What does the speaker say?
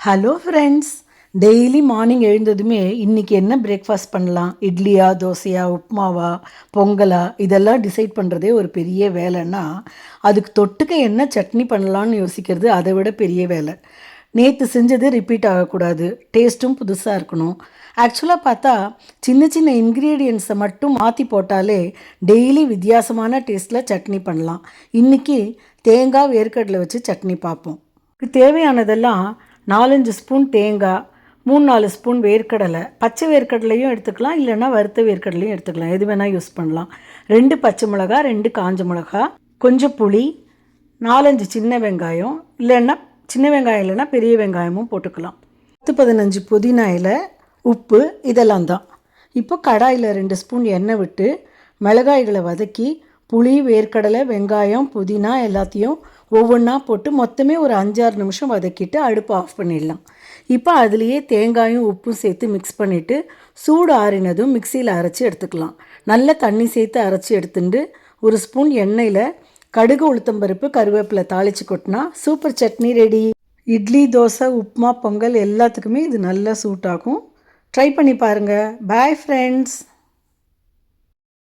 Hello friends, daily morning எழுந்ததுமே இன்றைக்கி என்ன breakfast பண்ணலாம், இட்லியா, தோசையா, உப்புமாவா, பொங்கலா, இதெல்லாம் டிசைட் பண்ணுறதே ஒரு பெரிய வேலைன்னா அதுக்கு தொட்டுக்க என்ன சட்னி பண்ணலான்னு யோசிக்கிறது அதை விட பெரிய வேலை. நேற்று செஞ்சது ரிப்பீட் ஆகக்கூடாது, டேஸ்ட்டும் புதுசாக இருக்கணும். ஆக்சுவலாக பார்த்தா சின்ன சின்ன இன்க்ரீடியன்ஸை மட்டும் மாற்றி போட்டாலே டெய்லி வித்தியாசமான டேஸ்ட்டில் சட்னி பண்ணலாம். இன்றைக்கி தேங்காய் வேர்க்கடலை வச்சு சட்னி பார்ப்போம். இதுக்கு தேவையானதெல்லாம் 4-5 ஸ்பூன் தேங்காய், 3-4 ஸ்பூன் வேர்க்கடலை, பச்சை வேர்க்கடலையும் எடுத்துக்கலாம், இல்லைன்னா வறுத்த வேர்க்கடலையும் எடுத்துக்கலாம், எது வேணால் யூஸ் பண்ணலாம். 2 பச்சை மிளகா, 2 காஞ்ச மிளகா, கொஞ்சம் புளி, 4-5 சின்ன வெங்காயம், இல்லைன்னா சின்ன வெங்காயம் இல்லைன்னா பெரிய வெங்காயமும் போட்டுக்கலாம். 10-15 புதினா இலை, உப்பு, இதெல்லாம் தான். இப்போ கடாயில் 2 ஸ்பூன் எண்ணெய் விட்டு மிளகாய்களை வதக்கி புளி, வேர்க்கடலை, வெங்காயம், புதினா எல்லாத்தையும் ஒவ்வொன்றா போட்டு மொத்தமே ஒரு 5-6 நிமிஷம் வதக்கிட்டு அடுப்பு ஆஃப் பண்ணிடலாம். இப்போ அதுலேயே தேங்காயும் உப்பும் சேர்த்து மிக்ஸ் பண்ணிவிட்டு சூடு ஆறினதும் மிக்சியில் அரைச்சி எடுத்துக்கலாம். நல்ல தண்ணி சேர்த்து அரைச்சி எடுத்துட்டு ஒரு ஸ்பூன் எண்ணெயில் கடுகு, உளுத்தம்பருப்பு, கருவேப்பிலை தாளித்து கொட்டினா சூப்பர் சட்னி ரெடி. இட்லி, தோசை, உப்புமா, பொங்கல் எல்லாத்துக்குமே இது நல்லா சூட் ஆகும். ட்ரை பண்ணி பாருங்கள். Bye friends.